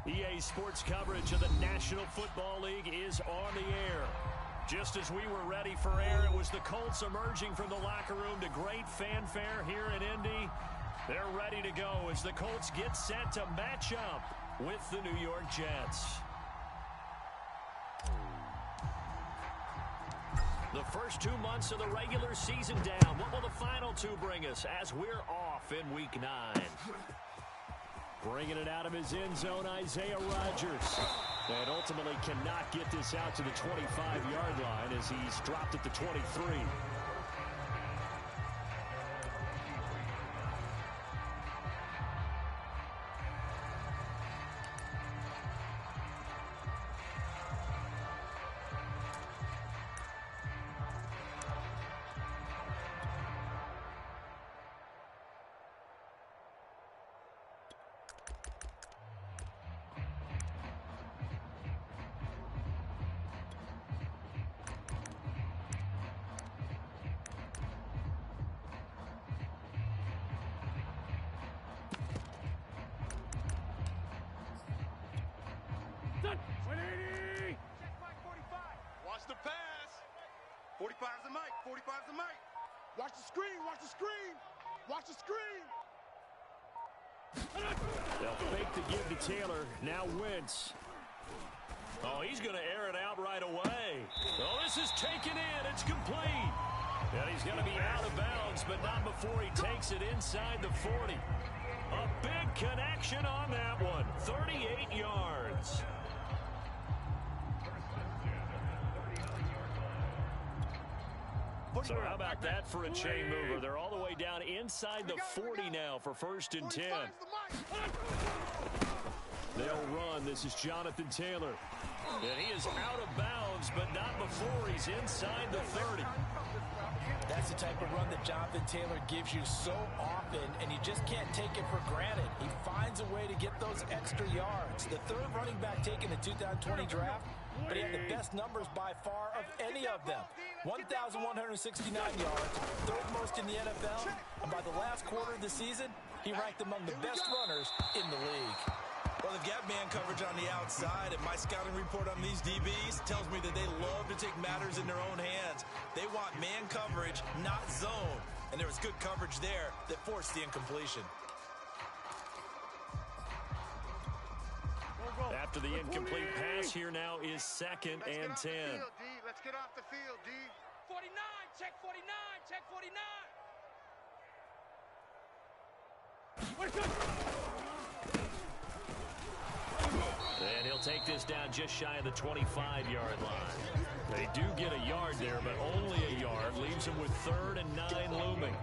EA Sports coverage of the National Football League is on the air. Just as we were ready for air, it was the Colts emerging from the locker room to great fanfare here in Indy. They're ready to go as the Colts get set to match up with the New York Jets. The first 2 months of the regular season down. What will the final two bring us as we're off in Week 9? Bringing it out of his end zone, Isaiah Rodgers. And ultimately cannot get this out to the 25-yard line as he's dropped at the 23. Watch the pass. 45's the mic. 45's the mic. Watch the screen. Watch the screen. Watch the screen. They'll fake the give to Taylor. Now Wentz. Oh, he's going to air it out right away. Oh, this is taken in. It's complete. And he's going to be out of bounds, but not before he takes it inside the 40. A big connection on that one. 38 yards. So how about that for a chain mover? They're all the way down inside the 40 now for 1st and 10. They'll run. This is Jonathan Taylor. And he is out of bounds, but not before he's inside the 30. That's the type of run that Jonathan Taylor gives you so often, and you just can't take it for granted. He finds a way to get those extra yards. The third running back taken in the 2020 draft, but he had the best numbers by far of any of them. 1,169 yards, third most in the NFL, and by the last quarter of the season, he ranked among the best runners in the league. Well, they've got man coverage on the outside, and my scouting report on these DBs tells me that they love to take matters in their own hands. They want man coverage, not zone, and there was good coverage there that forced the incompletion. After the incomplete pass, here now is 2nd and 10. Let's get off the field, D. 49, check 49, check 49. And he'll take this down just shy of the 25-yard line. They do get a yard there, but only a yard. Leaves them with 3rd and 9 looming.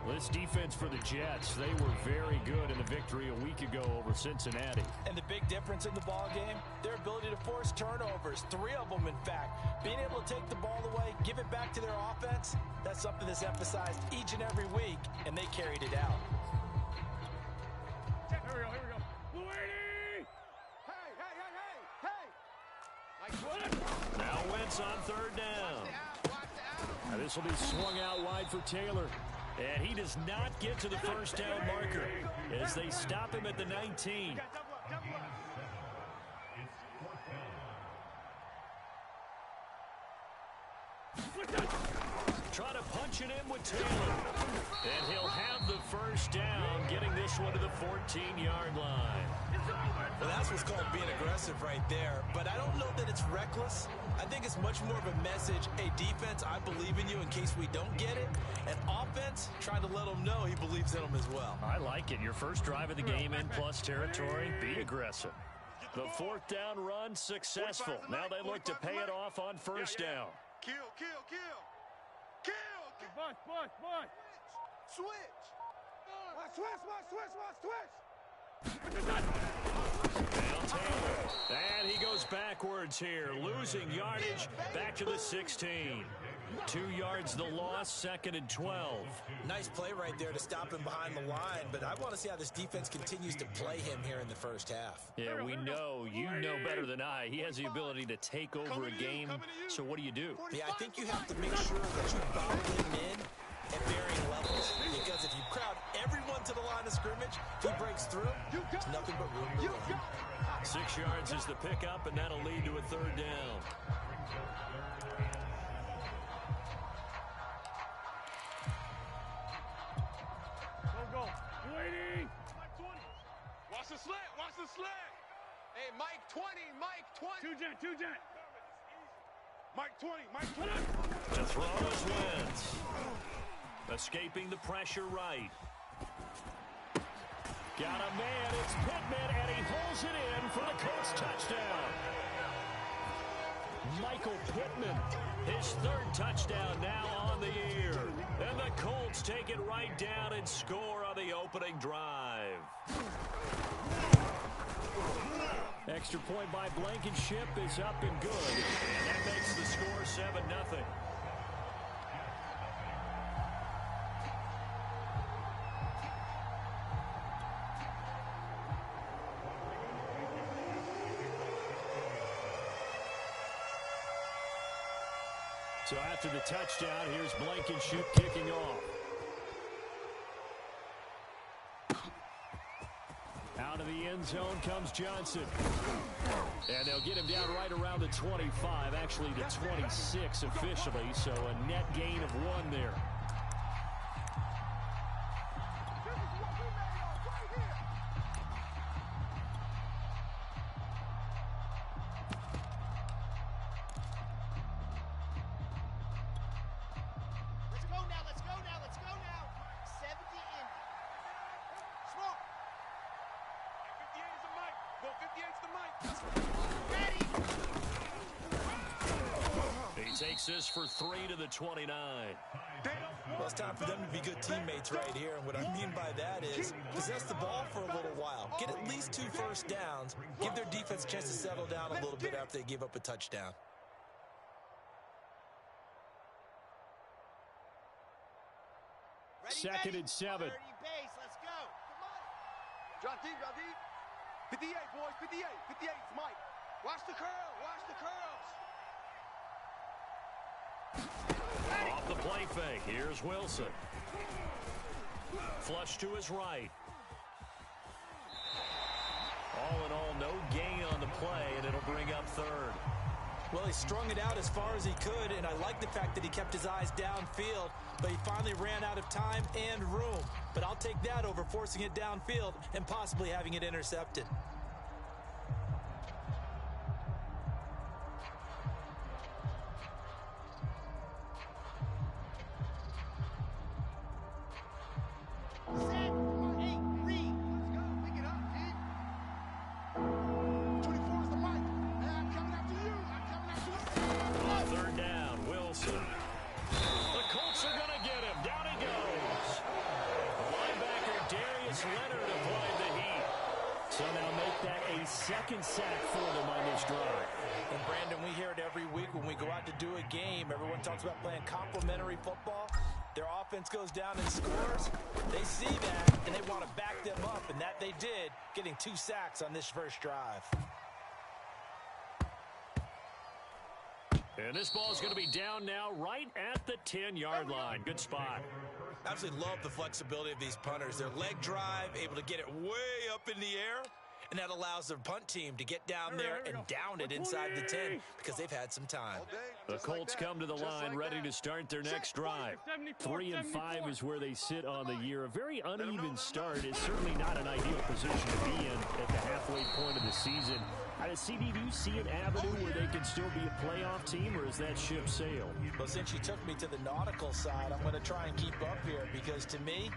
This defense for the Jets, they were very good in the victory a week ago over Cincinnati. And the big difference in the ball game, their ability to force turnovers, 3 of them in fact. Being able to take the ball away, give it back to their offense, that's something that's emphasized each and every week, and they carried it out. Here we go, here we go. Louie! Hey! Now Wentz on 3rd down. Now this will be swung out wide for Taylor. And he does not get to the 1st down marker as they stop him at the 19. Try to punch it in with Taylor. And he'll have the 1st down, getting this one to the 14-yard line. Well, that's what's called being aggressive right there. But I don't know that it's reckless. I think it's much more of a message. Hey, defense, I believe in you in case we don't get it. And offense, trying to let him know he believes in them as well. I like it. Your first drive of the game in plus territory. Be aggressive. The 4th down run successful. Now they look to pay it off on 1st down. Kill. Boy. Switch. Now Taylor. And he goes backwards here, losing yardage back to the 16. 2 yards the loss, 2nd and 12. Nice play right there to stop him behind the line, but I want to see how this defense continues to play him here in the 1st half. Yeah, we know, you know better than I. He has the ability to take over a game, so what do you do? Yeah, I think you have to make sure that you bottle him in at varying levels, because if you crowd everyone to the line of scrimmage, if he breaks through, there's nothing but room to run. 6 yards is the pickup, and that'll lead to a third down. Go. Waiting. Watch the slant. Watch the slant. Hey, Mike 20. Mike 20. Two jet. Mike 20. Mike 20. To throw is Wentz. Escaping the pressure right. Got a man. It's Pittman, and he pulls it in for the Colts touchdown. Michael Pittman, his third touchdown now on the year. And the Colts take it right down and score on the opening drive. Extra point by Blankenship is up and good. And that makes the score 7-0. So after the touchdown, here's Blankenship kicking off. Out of the end zone comes Johnson. And they'll get him down right around the 25, actually the 26 officially, so a net gain of 1 there. Let's go now. 70 in. Smoke. 58 is the mic. Go 58 is the mic. Ready. He takes this for 3 to the 29. Well, it's time for them to be good teammates right here. And what I mean by that is possess the ball for a little while. Get at least 2 first downs. Give their defense a chance to settle down a little bit after they give up a touchdown. Second and 7. 30 base. Let's go. Come on. John deep. 58, boys. 58. 58 is Mike. Watch the curl. Watch the curls. Off the play fake. Here's Wilson. Flush to his right. All in all, no gain on the play, and it'll bring up third. Well, he strung it out as far as he could, and I like the fact that he kept his eyes downfield, but he finally ran out of time and room. But I'll take that over forcing it downfield and possibly having it intercepted. Set. 8. Read. Let's go. Pick it up, kid. 24 is the mic. Hey, I'm coming after you. On third down, Wilson. The Colts are going to get him. Down he goes. Linebacker Darius Leonard applied the heat. So now make that a second sack for them on this drive. And Brandon, we hear it every week when we go out to do a game. Everyone talks about playing complementary football. Their offense goes down and scores. They see that, and they want to back them up, and that they did, getting 2 sacks on this first drive. And this ball is going to be down now right at the 10-yard line. Good spot. Absolutely love the flexibility of these punters. Their leg drive, able to get it way up in the air, and that allows their punt team to get down there and down it inside the 10 because they've had some time. The Colts come to the line ready to start their next drive. 3-5 is where they sit on the year. A very uneven start is certainly not an ideal position to be in at the halfway point of the season. CD, do you see an avenue where they can still be a playoff team, or is that ship sailed? Well, since you took me to the nautical side, I'm going to try and keep up here because, to me,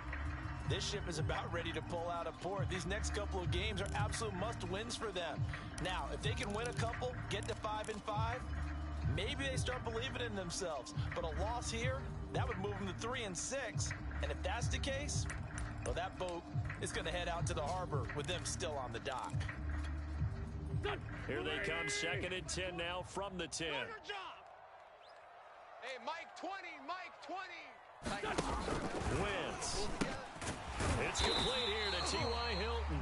this ship is about ready to pull out of port. These next couple of games are absolute must-wins for them. Now, if they can win a couple, get to 5-5, maybe they start believing in themselves. But a loss here, that would move them to 3-6. And if that's the case, well, that boat is going to head out to the harbor with them still on the dock. Here they come, 2nd and 10 now from the 10. Hey, Mike 20. Mike 20. Wentz. It's complete here to T.Y. Hilton.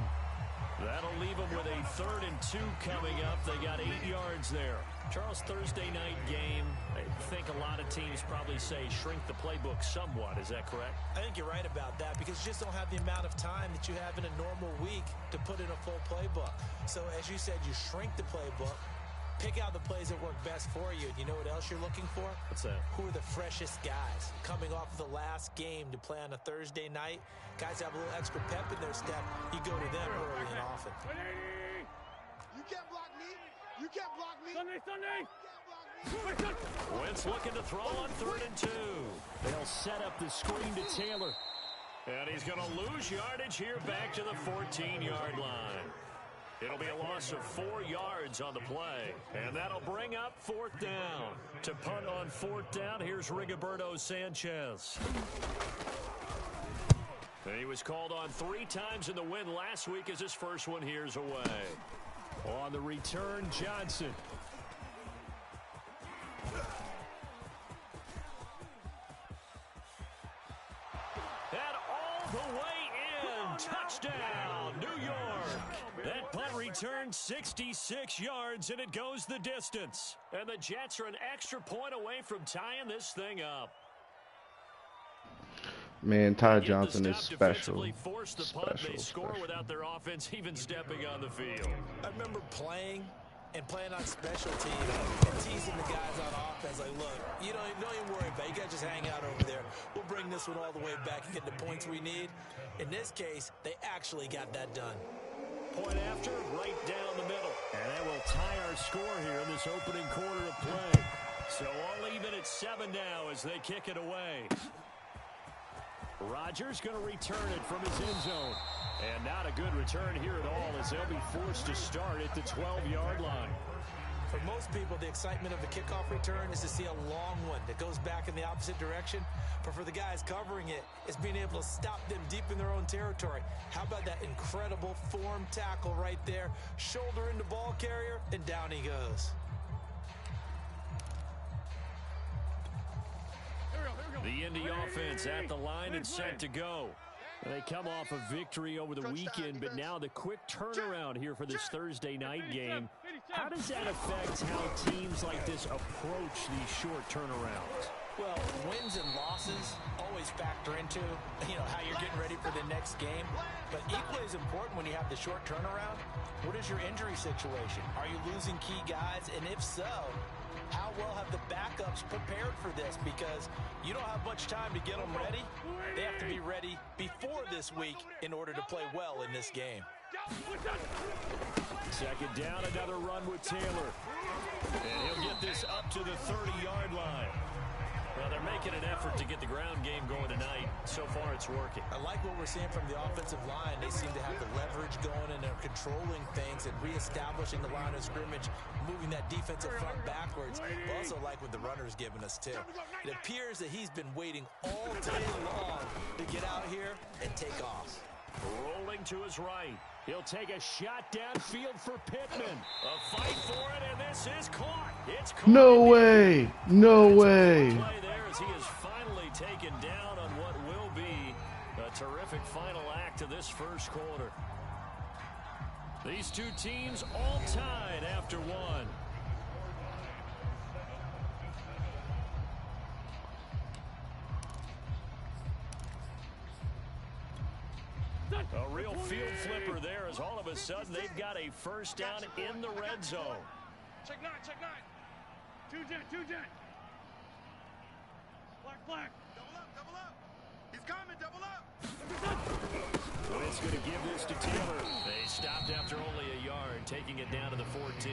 That'll leave them with a 3rd and 2 coming up. They got 8 yards there. Charles, Thursday night game, I think a lot of teams probably say shrink the playbook somewhat. Is that correct? I think you're right about that because you just don't have the amount of time that you have in a normal week to put in a full playbook. So as you said, you shrink the playbook, pick out the plays that work best for you. You know what else you're looking for? What's that? Who are the freshest guys coming off the last game to play on a Thursday night? Guys have a little extra pep in their step. You go to them early and often. You can't block me. You can't block me. Sunday. Wentz looking to throw on 3rd and 2. They'll set up the screen to Taylor. And he's going to lose yardage here back to the 14-yard line. It'll be a loss of 4 yards on the play. And that'll bring up 4th down. To punt on 4th down, here's Rigoberto Sanchez. He was called on 3 times in the win last week as his first one here's away. On the return, Johnson. And all the way in. Touchdown, New York. That punt returned 66 yards, and it goes the distance. And the Jets are an extra point away from tying this thing up. Man, Ty Johnson is special. Force the punt. They score without their offense even stepping on the field. I remember playing on special teams and teasing the guys on offense like, look, you don't even worry about it. You guys just hang out over there. We'll bring this one all the way back and get the points we need. In this case, they actually got that done. Point after, right down the middle. And that will tie our score here in this opening quarter of play. So all even at 7 now as they kick it away. Rodgers going to return it from his end zone. And not a good return here at all as they'll be forced to start at the 12-yard line. For most people, the excitement of a kickoff return is to see a long one that goes back in the opposite direction. But for the guys covering it, it's being able to stop them deep in their own territory. How about that incredible form tackle right there? Shoulder into ball carrier, and down he goes. The Indy offense at the line and set to go. They come off a victory over the weekend, but now the quick turnaround here for this Thursday night game. How does that affect how teams like this approach these short turnarounds? Well, wins and losses always factor into, how you're getting ready for the next game. But equally as important when you have the short turnaround, what is your injury situation? Are you losing key guys? And if so, how well have the backups prepared for this? Because you don't have much time to get them ready. They have to be ready before this week in order to play well in this game. Second down, another run with Taylor. And he'll get this up to the 30-yard line. Well, they're making an effort to get the ground game going tonight. So far, it's working. I like what we're seeing from the offensive line. They seem to have the leverage going, and they're controlling things and reestablishing the line of scrimmage, moving that defensive front backwards. I also like what the runner's giving us, too. It appears that he's been waiting all day long to get out here and take off. Rolling to his right. He'll take a shot downfield for Pittman. A fight for it, and this is caught. It's caught. No way. No way. Play there as he is finally taken down on what will be a terrific final act of this first quarter. These two teams all tied after one. A real field flipper there as all of a sudden they've got a first down in the red zone. Check nine. Two jet. Black. Double up. He's coming, double up. Wentz going to give this to Taylor. They stopped after only a yard, taking it down to the 14.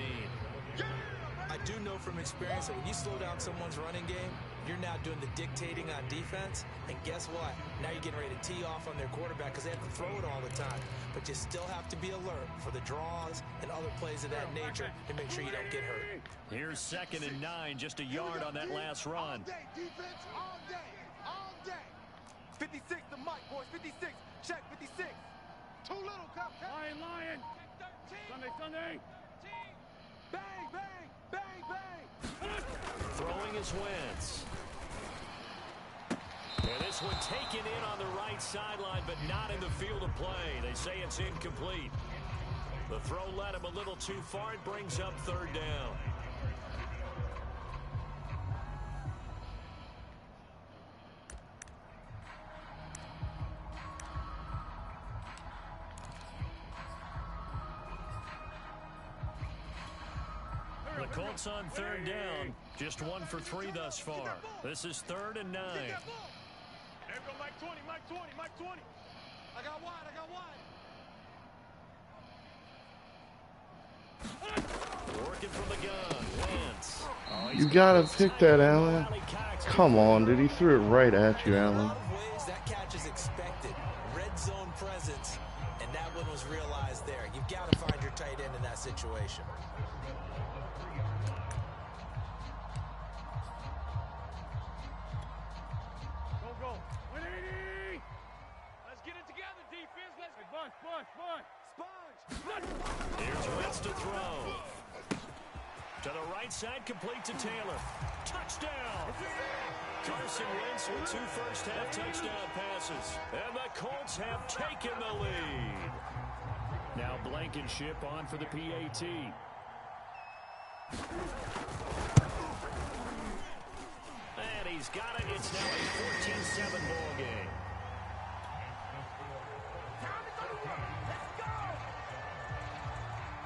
I do know from experience that when you slow down someone's running game, you're now doing the dictating on defense. And guess what? Now you're getting ready to tee off on their quarterback because they have to throw it all the time. But you still have to be alert for the draws and other plays of that nature to make sure you don't get hurt. Here's 2nd and 9, just a yard on that last run. All day, defense, all day. 56 to Mike, boys, 56. Check, 56. Too little, Cupcake. Lion. 13. Sunday. Bang. Throwing is Wentz. And this one taken in on the right sideline, but not in the field of play. They say it's incomplete. The throw led him a little too far. It brings up third down. The Colts on third down. Just 1 for 3 thus far. This is 3rd and 9. There go Mike 20, Mike 20, Mike 20. I got wide, I got wide. Working from the gun. Wentz. Oh, You gotta pick that, Allen. Come on, dude. He threw it right at you, Allen. In a lot of ways, that catch is expected. Red zone presence, and that one was realized there. You've got to find your tight end in that situation. Go. 180. Let's get it together, defense. Let's get bunch. Here's Wentz to throw. To the right side, complete to Taylor. Touchdown! Carson Wentz with 2 first-half touchdown passes. And the Colts have taken the lead. Now Blankenship on for the PAT. And he's got it. It's now a 14-7 ball game.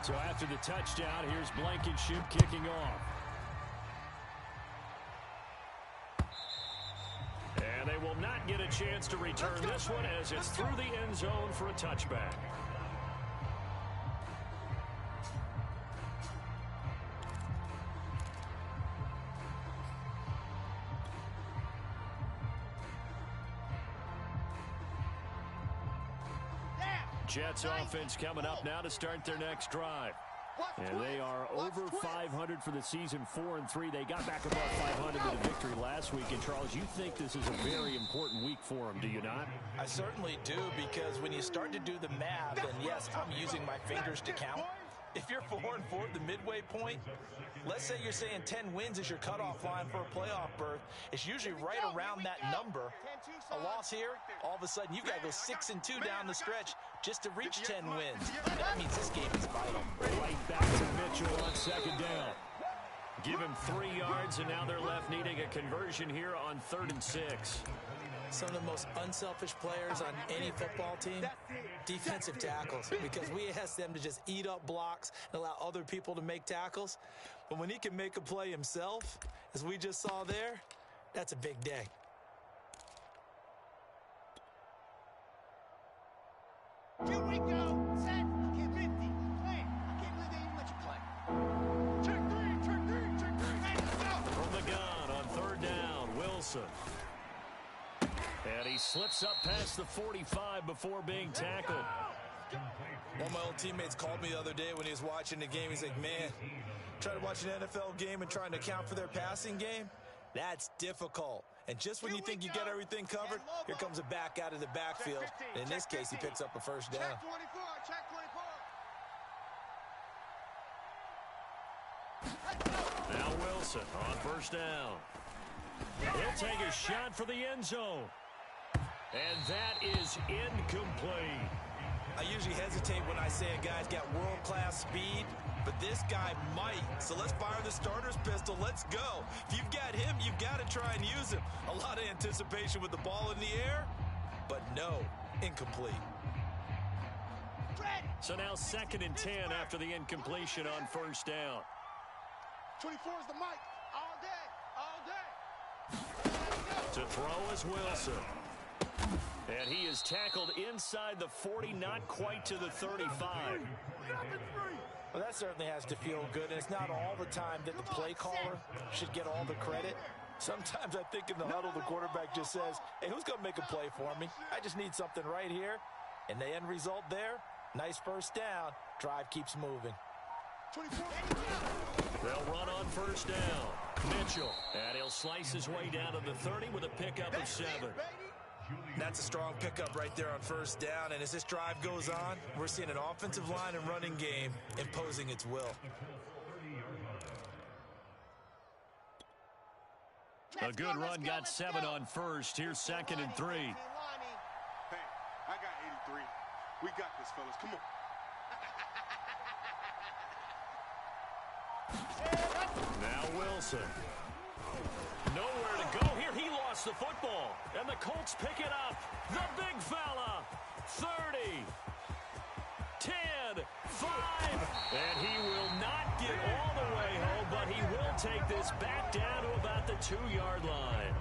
So after the touchdown, here's Blankenship kicking off. And they will not get a chance to return this one as it's through the end zone for a touchback. Jets offense coming up now to start their next drive. And they are over 500 for the season, 4-3. They got back above 500 with a victory last week. And, Charles, you think this is a very important week for them, do you not? I certainly do, because when you start to do the math, and yes, I'm using my fingers to count. If you're 4-4 at the midway point, let's say you're saying 10 wins is your cutoff line for a playoff berth. It's usually right around that number. A loss here, all of a sudden you've got to go 6-2 down the stretch just to reach 10 wins. That means this game is vital. Right back to Mitchell on second down. Give him 3 yards, and now they're left needing a conversion here on 3rd and 6. Some of the most unselfish players on any football team, defensive tackles, because we ask them to just eat up blocks and allow other people to make tackles. But when he can make a play himself, as we just saw there, that's a big day. Here we go. Set. Okay, 50. Play. I can't believe they even let you play. Check three. From the gun on 3rd down, Wilson. And he slips up past the 45 before being tackled. One of my old teammates called me the other day when he was watching the game. He's like, man, trying to watch an NFL game and trying to account for their passing game, that's difficult. And just when you think you get everything covered, here comes a back out of the backfield. And in this case, he picks up a first down. Check 24. Now Wilson on 1st down. He'll take a shot for the end zone. And that is incomplete. I usually hesitate when I say a guy's got world-class speed, but this guy might. So let's fire the starter's pistol. Let's go. If you've got him, you've got to try and use him. A lot of anticipation with the ball in the air, but no, incomplete. So now 2nd and 10 after the incompletion on 1st down. 24 is the mic. All day. To throw is Wilson. And he is tackled inside the 40, not quite to the 35. Well, that certainly has to feel good, and it's not all the time that the play caller should get all the credit. Sometimes I think in the huddle, the quarterback just says, hey, who's going to make a play for me? I just need something right here. And the end result there, nice first down. Drive keeps moving. They'll run on 1st down. Mitchell, and he'll slice his way down to the 30 with a pickup of 7. That's a strong pickup right there on 1st down. And as this drive goes on, we're seeing an offensive line and running game imposing its will. A good run got 7 on 1st. Here's 2nd and 3. Hey, I got 83. We got this, fellas. Come on. Now Wilson. Nowhere to go here. He lost the football. And the Colts pick it up. The big fella. 30. 10. 5. And he will not get all the way home, but he will take this back down to about the 2-yard line.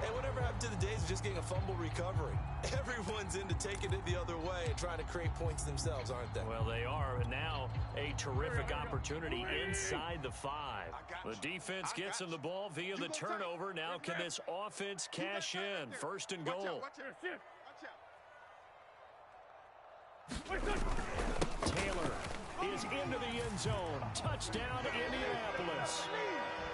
Hey, whatever happened to the days of just getting a fumble recovery? Everyone's into taking it the other way and trying to create points themselves, aren't they? Well, they are. And now a terrific opportunity inside the 5. The defense gets him the ball via the turnover. Now can this offense cash in? First and goal. Taylor is into the end zone. Touchdown, Indianapolis.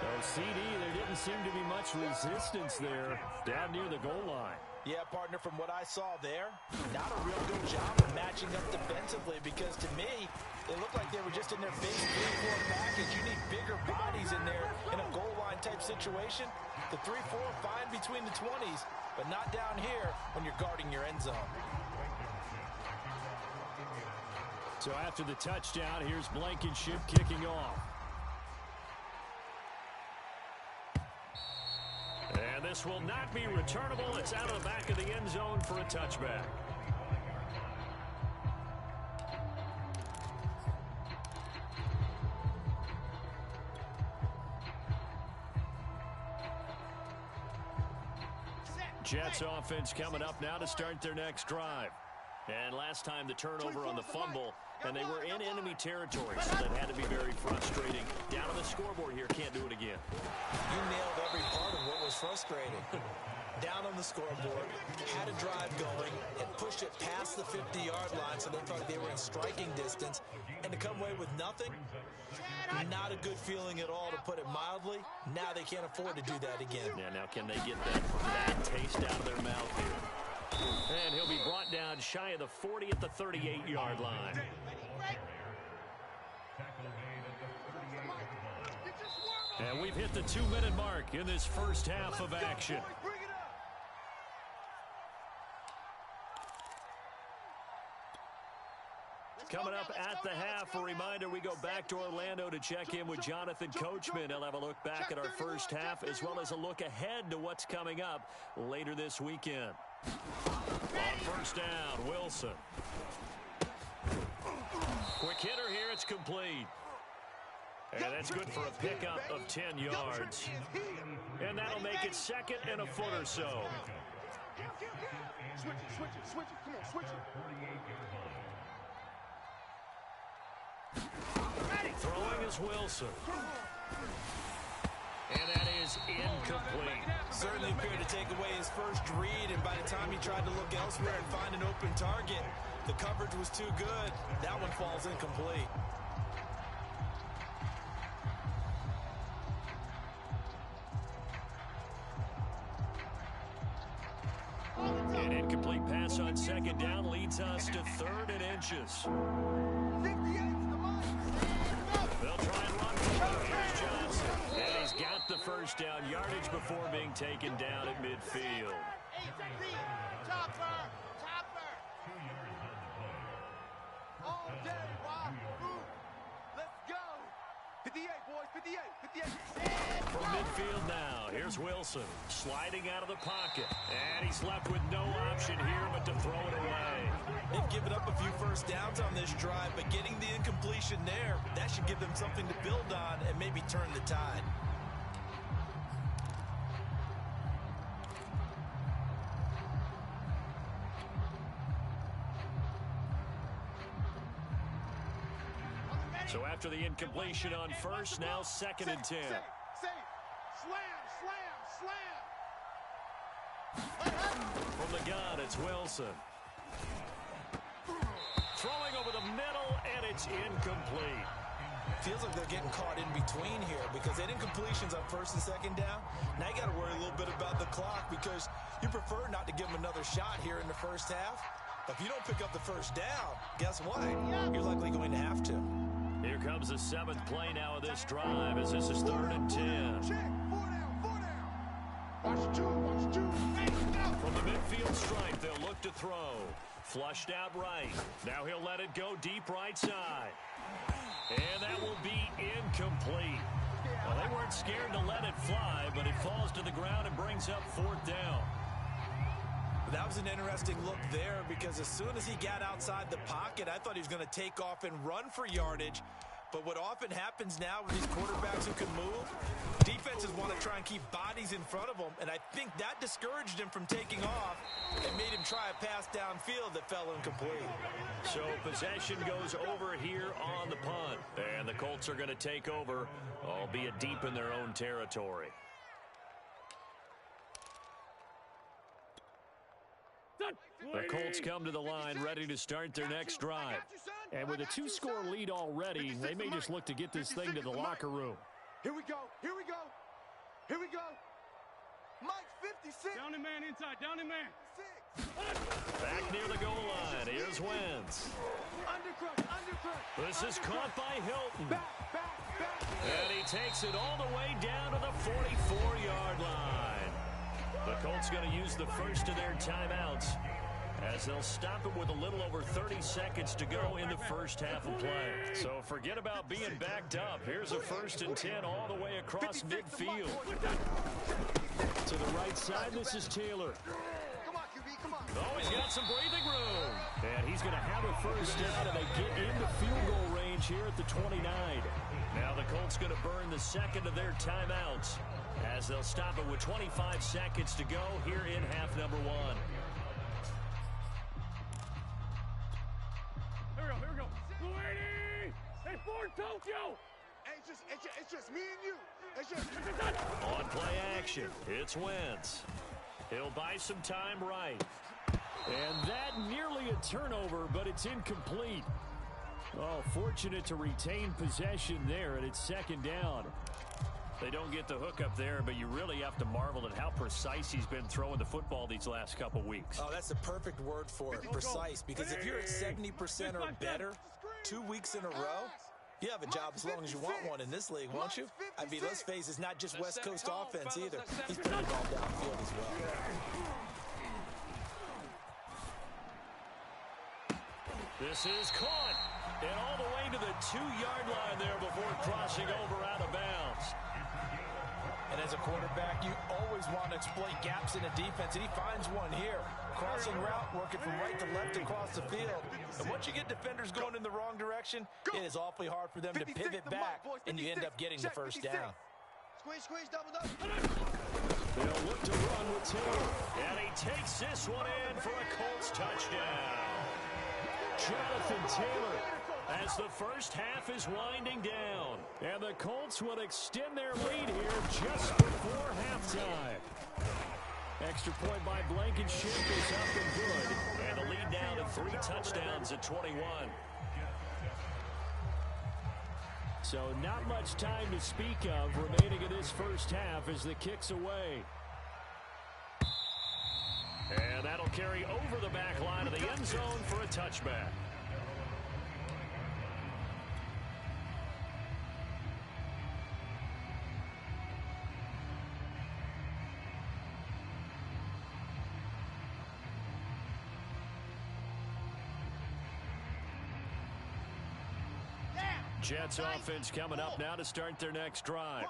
No CD, there didn't seem to be much resistance there down near the goal line. Yeah, partner, from what I saw there, not a real good job of matching up defensively, because to me, it looked like they were just in their big 3-4 package. You need bigger bodies in there in a goal line type situation. The 3-4 fine between the 20s, but not down here when you're guarding your end zone. So after the touchdown, here's Blankenship kicking off. And this will not be returnable. It's out of the back of the end zone for a touchback. Jets offense coming up now to start their next drive. And last time the turnover on the fumble, and they were in enemy territory, so that had to be very frustrating. Down on the scoreboard here, can't do it again. You nailed every part of what was frustrating. Down on the scoreboard, had a drive going, and pushed it past the 50-yard line so they thought they were in striking distance, and to come away with nothing, not a good feeling at all, to put it mildly. Now they can't afford to do that again. Yeah, now can they get that bad taste out of their mouth here? And he'll be brought down shy of the 40 at the 38-yard line. And we've hit the 2-minute mark in this first half of action. Coming up at the half, a reminder, we go back to Orlando to check in with Jonathan Coachman. He'll have a look back at our first half, as well as a look ahead to what's coming up later this weekend. On first down, Wilson. Quick hitter here, it's complete. And that's good for a pickup of 10 yards. And that'll make it second and a foot or so. Switch it. Come on, switch it. Throwing is Wilson. And that is incomplete. Certainly appeared to take away his first read, and by the time he tried to look elsewhere and find an open target, the coverage was too good. That one falls incomplete. An incomplete pass on second down leads us to 3rd and inches. They'll try and run for it. Here's Johnson. And he's got the first down yardage before being taken down at midfield. Chopper! All day, rock, move. Let's go. 58, boys, 58. From midfield now, here's Wilson sliding out of the pocket. And he's left with no option here but to throw it away. They've given up a few first downs on this drive, but getting the incompletion there, that should give them something to build on and maybe turn the tide. So after the incompletion on first, now 2nd and 10. Safe. Slam. From the gun, it's Wilson. Throwing over the middle, and it's incomplete. Feels like they're getting caught in between here because they had incompletions on first and second down. Now you got to worry a little bit about the clock because you prefer not to give them another shot here in the first half. If you don't pick up the first down, guess what? You're likely going to have to. Here comes the 7th play now of this drive as this is 3rd and 10. Check. 4 down. Watch two. From the midfield stripe, they'll look to throw. Flushed out right. Now he'll let it go deep right side. And that will be incomplete. Well, they weren't scared to let it fly, but it falls to the ground and brings up 4th down. That was an interesting look there because as soon as he got outside the pocket, I thought he was going to take off and run for yardage. But what often happens now with these quarterbacks who can move, defenses want to try and keep bodies in front of them, and I think that discouraged him from taking off and made him try a pass downfield that fell incomplete. So possession goes over here on the punt, and the Colts are going to take over, albeit deep in their own territory. The Colts come to the line ready to start their next drive. And with a 2-score lead already, they may just look to get this thing to the locker room. Here we go. Here we go. Here we go. Mike 56. Down and man inside. Down and man. Back near the goal line. Here's Wentz. Undercrush. This is caught by Hilton. Back. And he takes it all the way down to the 44-yard line. The Colts going to use the first of their timeouts as they'll stop it with a little over 30 seconds to go in the first half of play. So forget about being backed up. Here's a 1st and 10 all the way across midfield. To the right side, this is Taylor. Come on, QB, come on. Oh, he's got some breathing room. And he's going to have a 1st down, and they get into field goal range here at the 29. Now the Colts going to burn the second of their timeouts as they'll stop it with 25 seconds to go here in half number 1. Here we go. Blue 80. Hey, Ford Tokyo. Hey, it's just me and you. It's just On play action, it's Wentz. He'll buy some time right. And that nearly a turnover, but it's incomplete. Oh, fortunate to retain possession there, and it's 2nd down. They don't get the hook up there, but you really have to marvel at how precise he's been throwing the football these last couple weeks. Oh, that's the perfect word for it, precise. Because if you're at 70% or better 2 weeks in a row, you have a job as long as you want one in this league, won't you? I mean, let's face it, it's not just West Coast offense either. He's putting the ball downfield as well. This is caught. And all the way to the 2-yard line there before crossing over out of bounds. And as a quarterback, you always want to exploit gaps in a defense, and he finds one here. Crossing route, working from right to left across the field. And once you get defenders going in the wrong direction, it is awfully hard for them to pivot back, and you end up getting the 1st down. Squeeze, double. They'll look to run with Taylor. And he takes this one in for a Colts touchdown. Jonathan Taylor, as the first half is winding down. And the Colts will extend their lead here just before halftime. Extra point by Blankenship is up and good. And the lead down to 3 touchdowns at 21. So not much time to speak of remaining in this first half as the kick's away. And that'll carry over the back line of the end zone for a touchback. Jets offense coming up now to start their next drive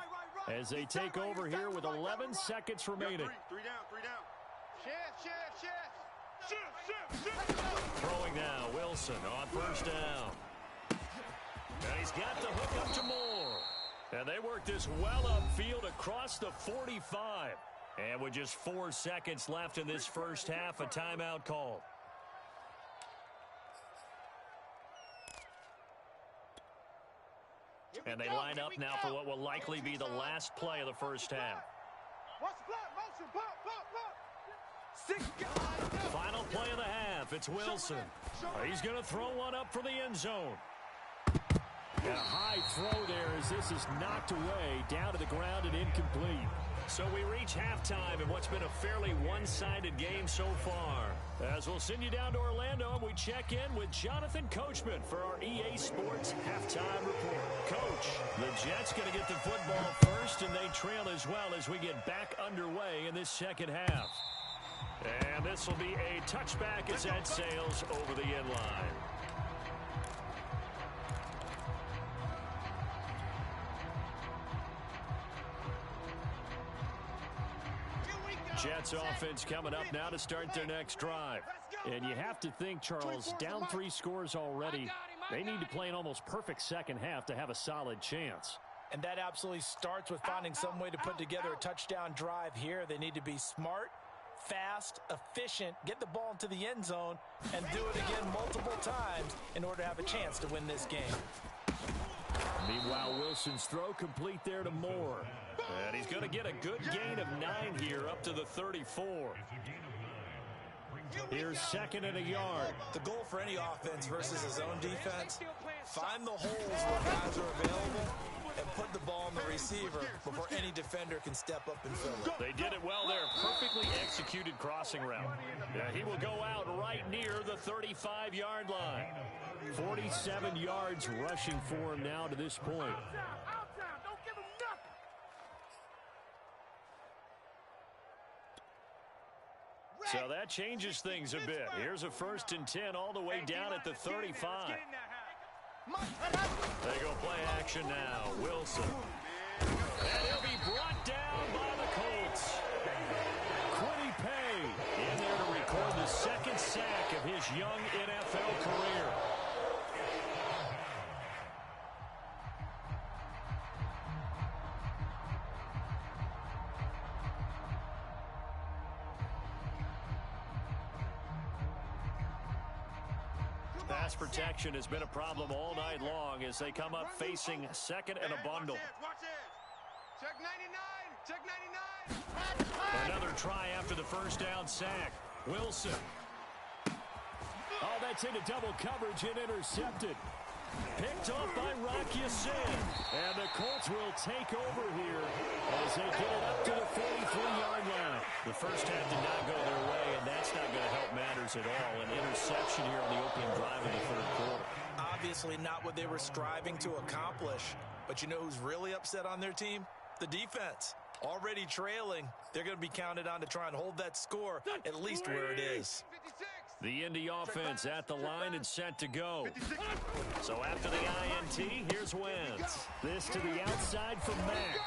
as they take over here with 11 seconds remaining. Three down. Shift. Throwing now, Wilson on 1st down. And he's got the hook up to Moore. And they work this well upfield across the 45. And with just 4 seconds left in this first half, a timeout call. And they line up now for what will likely be the last play of the first half. Final play of the half. It's Wilson. He's going to throw one up for the end zone. And a high throw there as this is knocked away, down to the ground and incomplete. So we reach halftime in what's been a fairly one-sided game so far. As we'll send you down to Orlando, and we check in with Jonathan Coachman for our EA Sports Halftime Report. Coach, the Jets going to get the football first, and they trail as well as we get back underway in this second half. And this will be a touchback as that sails over the end line. Jets offense coming up now to start their next drive. And you have to think, Charles, down 3 scores already. They need to play an almost perfect second half to have a solid chance. And that absolutely starts with finding some way to put together a touchdown drive here. They need to be smart, fast, efficient, get the ball into the end zone, and do it again multiple times in order to have a chance to win this game. Meanwhile, Wilson's throw complete there to Moore. And he's going to get a good gain of 9 here up to the 34. Here's second and a yard. The goal for any offense versus his own defense, find the holes where guys are available and put the ball on the receiver before any defender can step up and fill it. They did it well there. Perfectly executed crossing route. He will go out right near the 35-yard line. 47 yards rushing for him now to this point. So that changes things a bit. Here's a 1st and 10 all the way down at the 35. They go play action now. Wilson. And he'll be brought down by the Colts. Quiddy Pay in there to record the 2nd sack of his young NFL career. Pass protection has been a problem all night long as they come up facing 2nd and a bundle. Watch it. Check 99. Check 99. Another try after the 1st down sack. Wilson. Oh, that's into double coverage and intercepted. Picked off by Rocky Sin. And the Colts will take over here as they get it up to the 43-yard line. The first half did not go their way, and that's not going to help matters at all. An interception here on the opening drive of the 3rd quarter. Obviously not what they were striving to accomplish. But you know who's really upset on their team? The defense. Already trailing. They're going to be counted on to try and hold that score at least where it is. The Indy offense at the line and set to go. So after the INT, here's Wentz. This to the outside from Mack.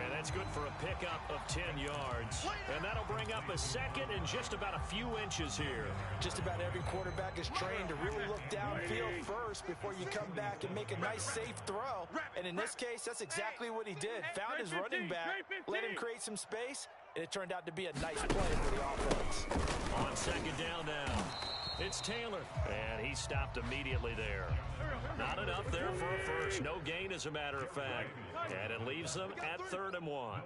And that's good for a pickup of 10 yards. And that'll bring up a 2nd and just about a few inches here. Just about every quarterback is trained to really look downfield first before you come back and make a nice, safe throw. And in this case, that's exactly what he did. Found his running back, let him create some space, and it turned out to be a nice play for the offense. On 2nd down now, it's Taylor. And he stopped immediately there. Not enough there for a first. No gain, as a matter of fact. And it leaves them at 3rd and 1.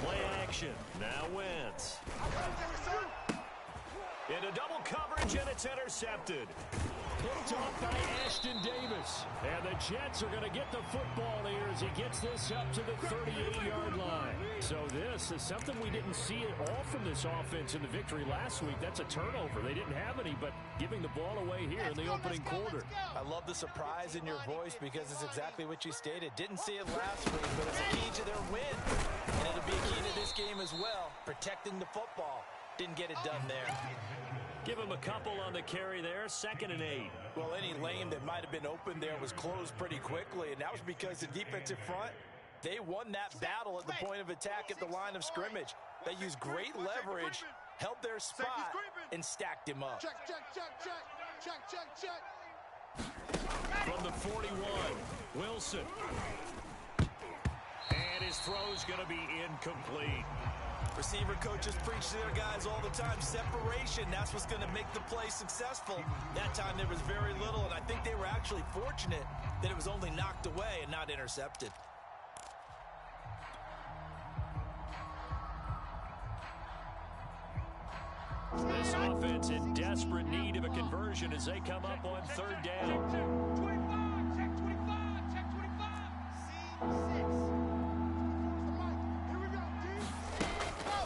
Play action. Now Wentz. Into double coverage, and it's intercepted. Picked off by Ashton Davis. And the Jets are going to get the football here as he gets this up to the 38-yard line. So this is something we didn't see at all from this offense in the victory last week. That's a turnover. They didn't have any, but giving the ball away here in the opening quarter. I love the surprise in your voice because it's exactly what you stated. Didn't see it last week, but it's a key to their win. And it'll be a key to this game as well, protecting the football. Didn't get it done there. Give him a couple on the carry there, 2nd and 8. Well, any lane that might have been open there was closed pretty quickly, and that was because the defensive front, they won that battle at the point of attack at the line of scrimmage. They used great leverage, held their spot, and stacked him up. Check, check, check, check. Check, check, check. From the 41, Wilson. And his throw's going to be incomplete. Receiver coaches preach to their guys all the time. Separation, that's what's going to make the play successful. That time there was very little, and I think they were actually fortunate that it was only knocked away and not intercepted. This offense in desperate need of a conversion as they come up on 3rd down. Check 25, check 25, check 25.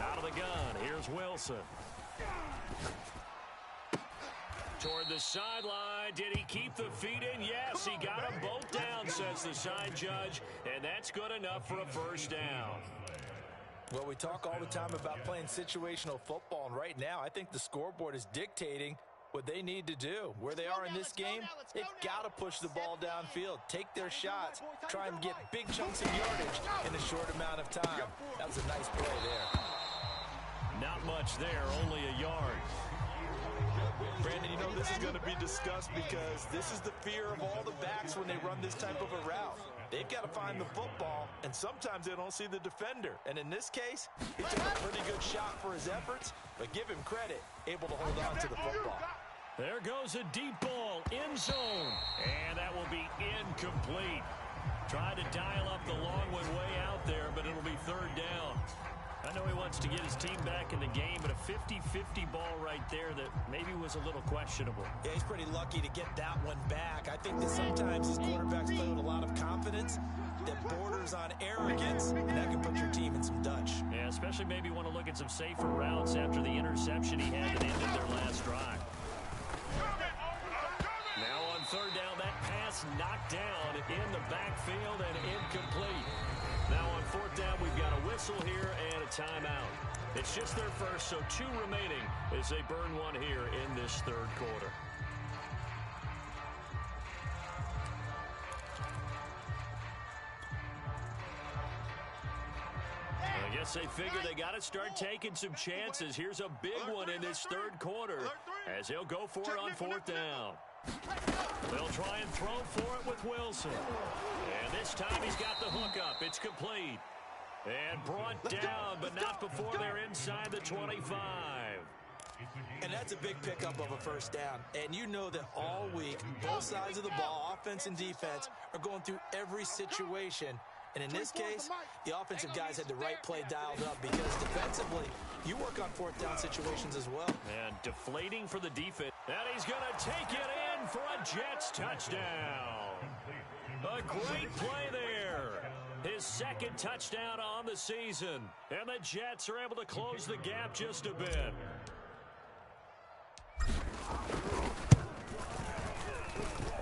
Out of the gun, here's Wilson. Toward the sideline, did he keep the feet in? Yes, he got them both down, says the side judge, and that's good enough for a 1st down. Well, we talk all the time about playing situational football, and right now I think the scoreboard is dictating what they need to do. Where they are in this game, they've got to push the ball downfield, take their shots, try and get big chunks of yardage in a short amount of time. That was a nice play there. Not much there, only a yard. Brandon, you know this is going to be discussed because this is the fear of all the backs when they run this type of a route. They've got to find the football, and sometimes they don't see the defender. And in this case, he took a pretty good shot for his efforts, but give him credit, able to hold on to the football. There goes a deep ball, end zone, and that will be incomplete. Tried to dial up the long one way out there, but it'll be third down. I know he wants to get his team back in the game, but a 50-50 ball right there that maybe was a little questionable. Yeah, he's pretty lucky to get that one back. I think that sometimes his quarterbacks play with a lot of confidence that borders on arrogance, and that can put your team in some Dutch. Yeah, especially maybe want to look at some safer routes after the interception he had that ended their last drive. Now on third down, that pass knocked down in the backfield and incomplete. Now on fourth down, we've got a whistle here and a timeout. It's just their first, so 2 remaining as they burn one here in this third quarter. I guess they figure they got to start taking some chances. Here's a big one in this third quarter as he'll go for it on fourth down. They'll try and throw for it with Wilson. And this time he's got the hook up. It's complete. And brought down, but not before they're inside the 25. And that's a big pickup of a first down. And you know that all week, both sides of the ball, offense and defense, are going through every situation. And in this case, the offensive guys had the right play dialed up because defensively, you work on fourth down situations as well. And deflating for the defense. And he's going to take it in for a Jets touchdown. A great play there. His second touchdown on the season. And the Jets are able to close the gap just a bit.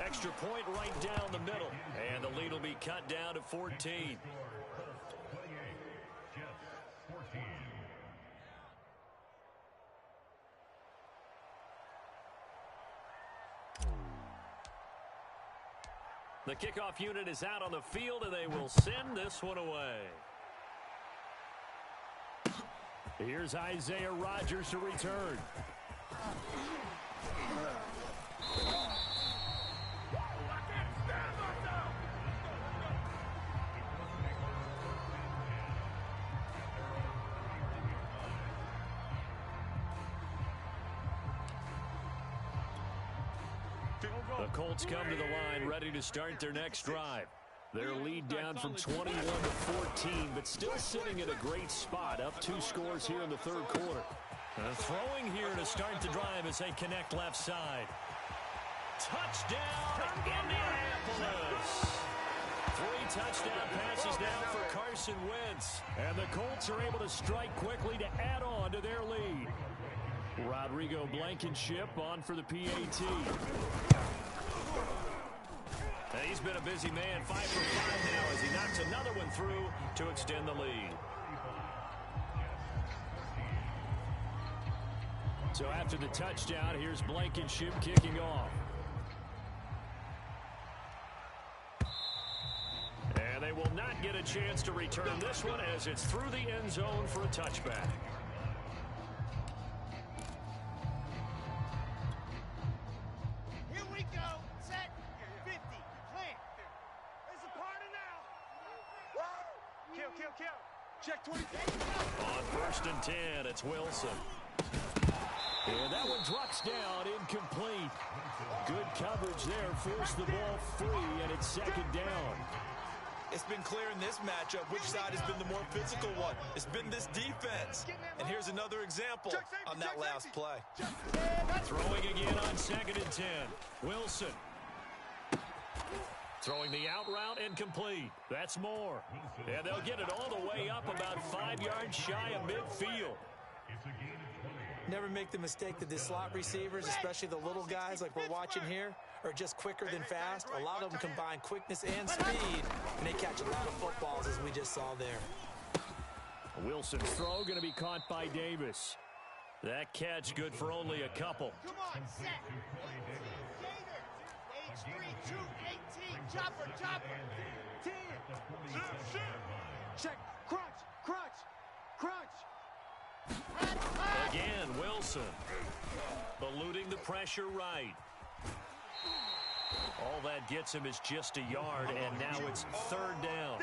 Extra point right down the middle. And the lead will be cut down to 14. The kickoff unit is out on the field, and they will send this one away. Here's Isaiah Rodgers to return. The Colts come to the line, ready to start their next drive. Their lead down from 21 to 14, but still sitting at a great spot, up 2 scores here in the third quarter. Throwing here to start the drive as they connect left side. Touchdown, Indianapolis! 3 touchdown passes now for Carson Wentz. And the Colts are able to strike quickly to add on to their lead. Rodrigo Blankenship on for the PAT. And he's been a busy man, 5 for 5 now as he knocks another one through to extend the lead. So after the touchdown, here's Blankenship kicking off. And they will not get a chance to return this one as it's through the end zone for a touchback. Here we go. Set. 50. Plant. It's a party now. Kill. Check 20. On first and 10, it's Wilson. And that one drops down, incomplete. Good coverage there, forced the ball free, and it's second down. It's been clear in this matchup which side has been the more physical one. It's been this defense. And here's another example on that last play. Throwing again on second and 10. Wilson. Throwing the out route, incomplete. That's more. And they'll get it all the way up about 5 yards shy of midfield. Never make the mistake that the slot receivers, especially the little guys like we're watching here, are just quicker than fast. A lot of them combine quickness and speed, and they catch a lot of footballs, as we just saw there. Wilson's throw going to be caught by Davis. That catch good for only a couple. Come on, set. Gator. H3, 2, 18. Chopper, chopper. 10. Check. Crunch, crunch, crunch. Again, Wilson. Eluding the pressure right. All that gets him is just a yard, and now it's third down.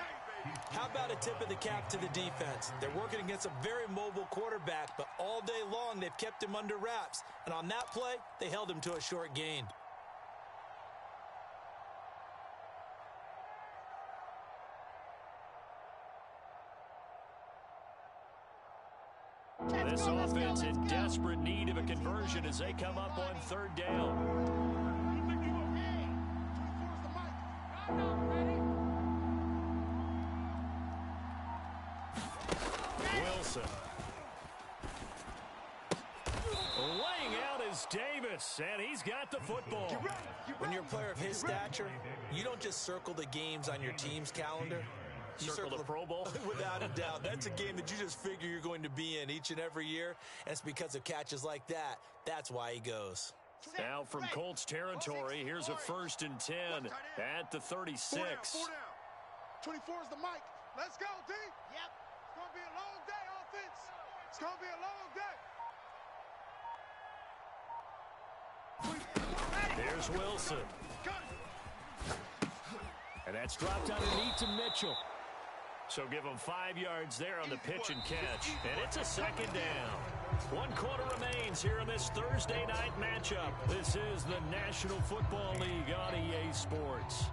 How about a tip of the cap to the defense? They're working against a very mobile quarterback, but all day long they've kept him under wraps. And on that play, they held him to a short gain. This offense in desperate need of a conversion as they come up on third down. Wilson. Laying out is Davis, and he's got the football. When you're a player of his stature, you don't just circle the games on your team's calendar. You circle the Pro Bowl? Without a doubt. That's a game that you just figure you're going to be in each and every year, and it's because of catches like that. That's why he goes. Now from Colts territory, here's a 1st and 10 at the 36. 4 down. 24 is the mic. Let's go, D. Yep. It's going to be a long day, offense. It's going to be a long day. There's Wilson. And that's dropped underneath to Mitchell. So give him 5 yards there on the pitch and catch. And it's a 2nd down. 1 quarter remains here in this Thursday night matchup. This is the National Football League on EA Sports.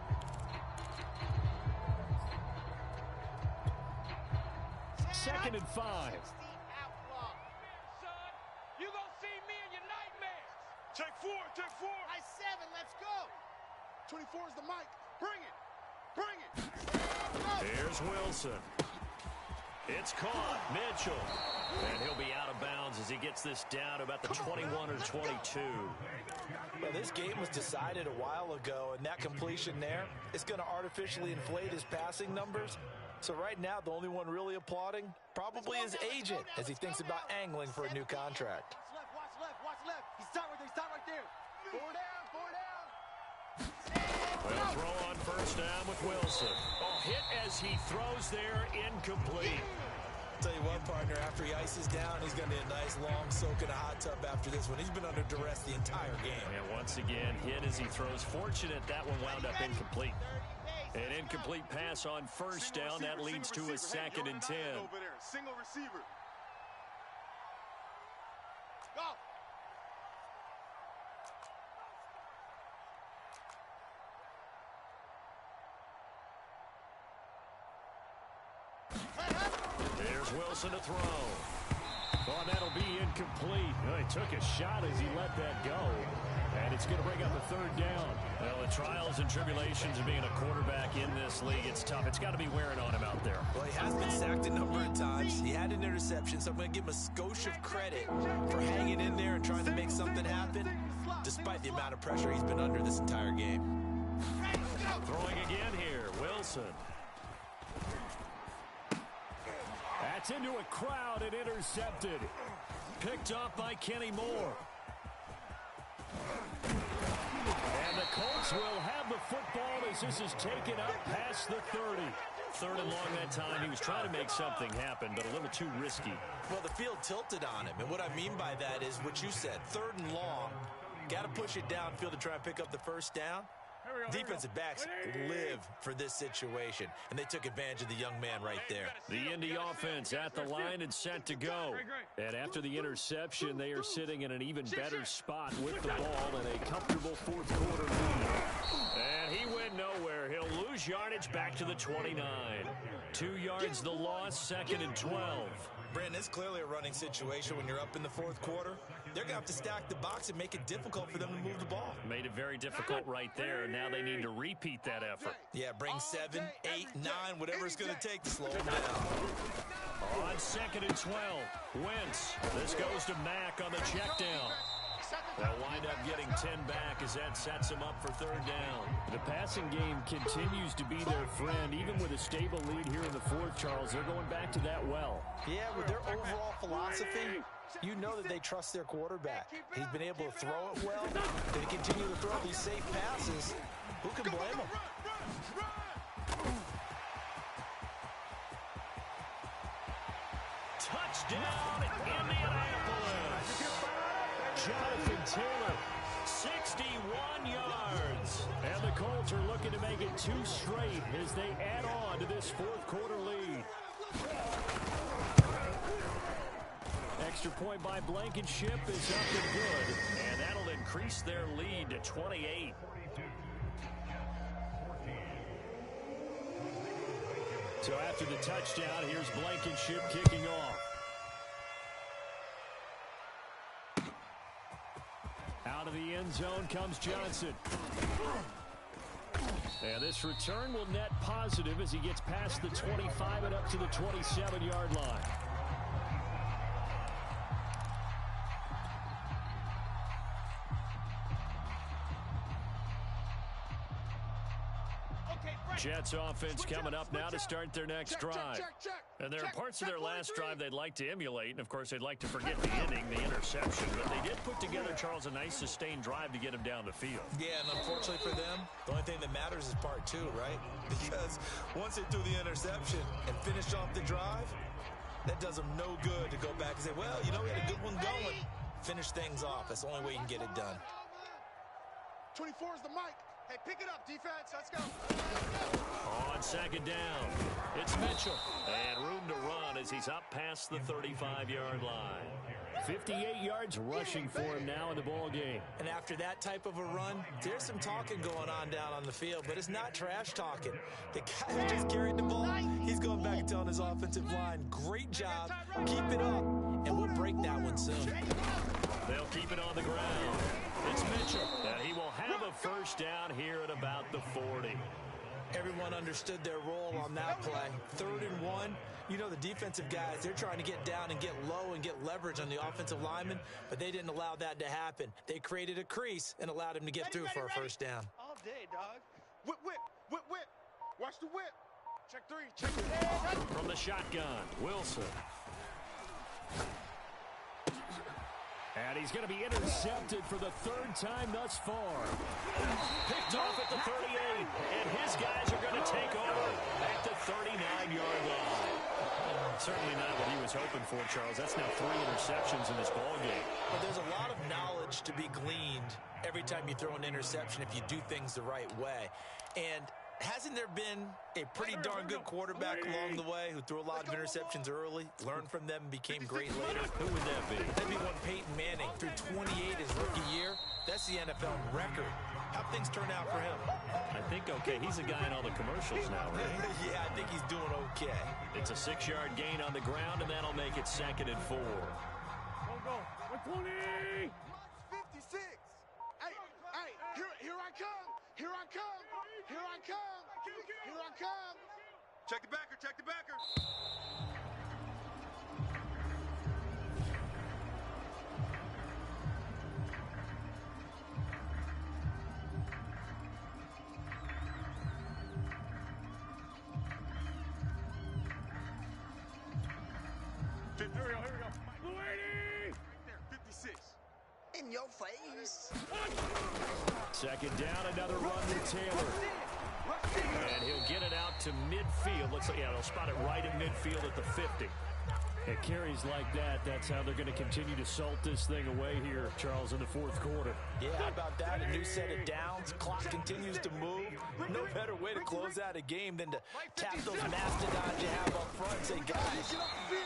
Second and 5. Son, you gonna see me in your nightmares. Take 4. Take 4. High 7. Let's go. 24 is the mic. Bring it. Bring it. Here's Wilson. It's caught. Mitchell. And he'll be out of bounds as he gets this down to about the 21 or 22. Well, this game was decided a while ago, and that completion there is going to artificially inflate his passing numbers. So right now, the only one really applauding probably his agent as he thinks about angling for a new contract. Watch left, watch left. He's top right there, he's top right there. 4 down, 4 down. Well, throw on 1st down with Wilson. Oh, hit as he throws there, incomplete. Tell you what, partner, after he ices down, he's going to need a nice long soak in a hot tub after this one. He's been under duress the entire game. And once again, hit as he throws. Fortunate that one wound up incomplete. An incomplete pass on 1st down. That leads to a 2nd and 10. Over there. Single receiver. Go. There's Wilson to throw. Oh, that'll be incomplete. Well, he took a shot as he let that go. And it's going to bring up a 3rd down. Well, the trials and tribulations of being a quarterback in this league, it's tough. It's got to be wearing on him out there. Well, he has been sacked a number of times. He had an interception, so I'm going to give him a skosh of credit for hanging in there and trying to make something happen, despite the amount of pressure he's been under this entire game. Throwing again here, Wilson. That's into a crowd and intercepted. Picked up by Kenny Moore. And the Colts will have the football as this is taken up past the 30. 3rd and long that time. He was trying to make something happen, but a little too risky. Well, the field tilted on him, and what I mean by that is what you said, 3rd and long. Got to push it downfield to try and pick up the 1st down. Defensive backs live for this situation, and they took advantage of the young man right there. The Indy offense at the line and set to go. And after the interception, they are sitting in an even better spot with the ball and a comfortable 4th quarter lead. And he went nowhere. He'll lose yardage back to the 29. 2 yards the loss, 2nd and 12. Brandon, it's clearly a running situation when you're up in the 4th quarter. They're going to have to stack the box and make it difficult for them to move the ball. Made it very difficult right there. Now they need to repeat that effort. Yeah, bring 7, 8, 9, whatever it's going to take to slow them down. On 2nd and 12, Wentz. This goes to Mack on the check down. They'll wind up getting 10 back as that sets them up for third down. The passing game continues to be their friend. Even with a stable lead here in the fourth, Charles, they're going back to that well. Yeah, with their overall philosophy, you know that they trust their quarterback. He's been able to throw it well. They continue to throw these safe passes. Who can blame them? Touchdown, Indianapolis. Jonathan Taylor, 61 yards. And the Colts are looking to make it 2 straight as they add on to this fourth quarter lead. Extra point by Blankenship is up and good. And that'll increase their lead to 28. So after the touchdown, here's Blankenship kicking off. Out of the end zone comes Johnson. And this return will net positive as he gets past the 25 and up to the 27-yard line. Jets offense coming up now to start their next drive. And there are parts of their last drive they'd like to emulate, and of course they'd like to forget the ending, the interception, but they did put together, Charles, a nice sustained drive to get him down the field. Yeah, and unfortunately for them, the only thing that matters is part 2, right? Because once they threw the interception and finished off the drive, that does them no good to go back and say, well, you know, we had a good one going. Finish things off. That's the only way you can get it done. 24 is the mic. Hey, pick it up, defense. Let's go. On second down, it's Mitchell. And room to run as he's up past the 35-yard line. 58 yards rushing for him now in the ball game. And after that type of a run, there's some talking going on down on the field, but it's not trash talking. The guy who just carried the ball, he's going back and telling his offensive line, great job, keep it up, and we'll break that one soon. They'll keep it on the ground. It's Mitchell, and he will have a first down here at about the 40. Everyone understood their role on that play. 3rd and 1. You know, the defensive guys, they're trying to get down and get low and get leverage on the offensive lineman, but they didn't allow that to happen. They created a crease and allowed him to get through for a first down. All day, dog. Whip, whip, whip, whip. Watch the whip. Check 3, check 3. From the shotgun, Wilson. And he's going to be intercepted for the 3rd time thus far. Picked off at the 38, and his guys are going to take over at the 39-yard line. Certainly not what he was hoping for, Charles. That's now 3 interceptions in this ballgame. But there's a lot of knowledge to be gleaned every time you throw an interception if you do things the right way. And hasn't there been a pretty darn good quarterback along the way who threw a lot of interceptions early, learned from them, and became great later? Who would that be? That'd be one Peyton Manning. Threw 28 his rookie year. That's the NFL record. How'd things turn out for him? I think okay. He's a guy in all the commercials now, right? Yeah, I think he's doing okay. It's a 6-yard gain on the ground, and that'll make it 2nd and 4. Go, go. 120. 56. Hey, here I come. Here I come. Here I come. Here I come. Check the backer. Check the backer. Here we go. Blue 80. Right there, 56. In your face. 2nd down, another run to Taylor. And he'll get it out to midfield. Looks like, yeah, they'll spot it right at midfield at the 50. It carries like that. That's how they're going to continue to salt this thing away here, Charles, in the 4th quarter. Yeah, how about that? A new set of downs. Clock continues to move. No better way to close out a game than to tap those mastodons you have up front and say, guys,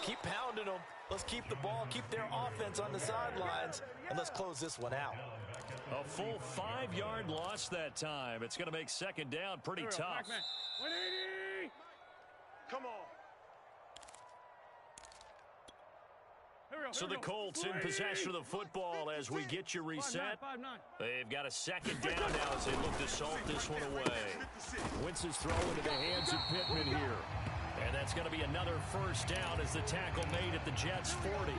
keep pounding them. Let's keep the ball, keep their offense on the sidelines, and let's close this one out. A full 5-yard loss that time. It's going to make 2nd down pretty tough. 180. Come on. So the Colts in possession of the football as we get you reset. They've got a 2nd down now as they look to salt this one away. Wentz is throw into the hands of Pittman here. And that's going to be another first down as the tackle made at the Jets' 40.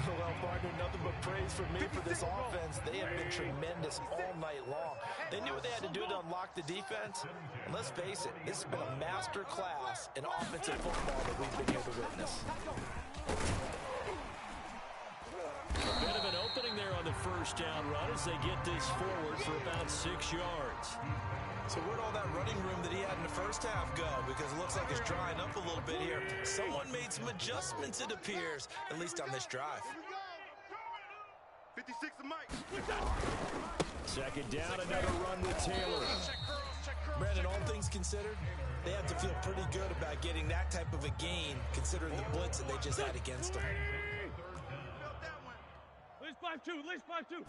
Well, partner, nothing but praise from me for this offense. They have been tremendous all night long. They knew what they had to do to unlock the defense. And let's face it, this has been a master class in offensive football that we've been here to witness. A bit of an opening there on the first down run as they get this forward for about 6 yards. So where'd all that running room that he had in the first half go? Because it looks like it's drying up a little bit here. Someone made some adjustments, it appears, at least on this drive. 56 to Mike. Second down, another run with Taylor. Brandon, all things considered, they have to feel pretty good about getting that type of a gain, considering the blitz that they just had against them. List 5-2, list 5-2.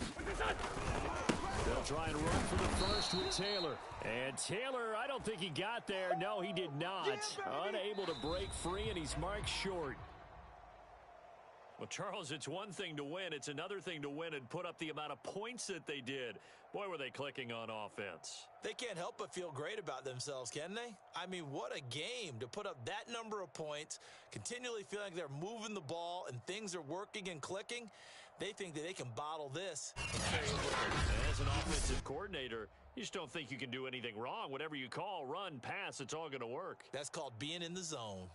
They'll try and run for the first with Taylor. And Taylor, I don't think he got there. No, he did not. Unable to break free, and he's marked short. Well, Charles, it's one thing to win. It's another thing to win and put up the amount of points that they did. Boy, were they clicking on offense. They can't help but feel great about themselves, can they? I mean, what a game to put up that number of points, continually feeling like they're moving the ball and things are working and clicking. They think that they can bottle this and carry it with them. As an offensive coordinator, you just don't think you can do anything wrong. Whatever you call, run, pass, it's all going to work. That's called being in the zone.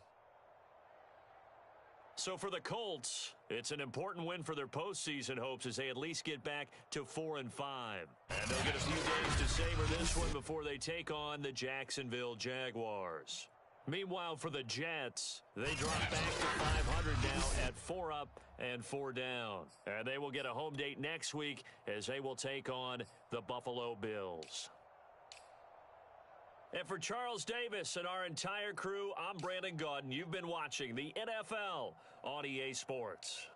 So for the Colts, it's an important win for their postseason hopes as they at least get back to 4-5. And they'll get a few days to savor this one before they take on the Jacksonville Jaguars. Meanwhile, for the Jets, they drop back to 500 now at 4 up and 4 down. And they will get a home date next week as they will take on the Buffalo Bills. And for Charles Davis and our entire crew, I'm Brandon Gaudin. You've been watching the NFL on EA Sports.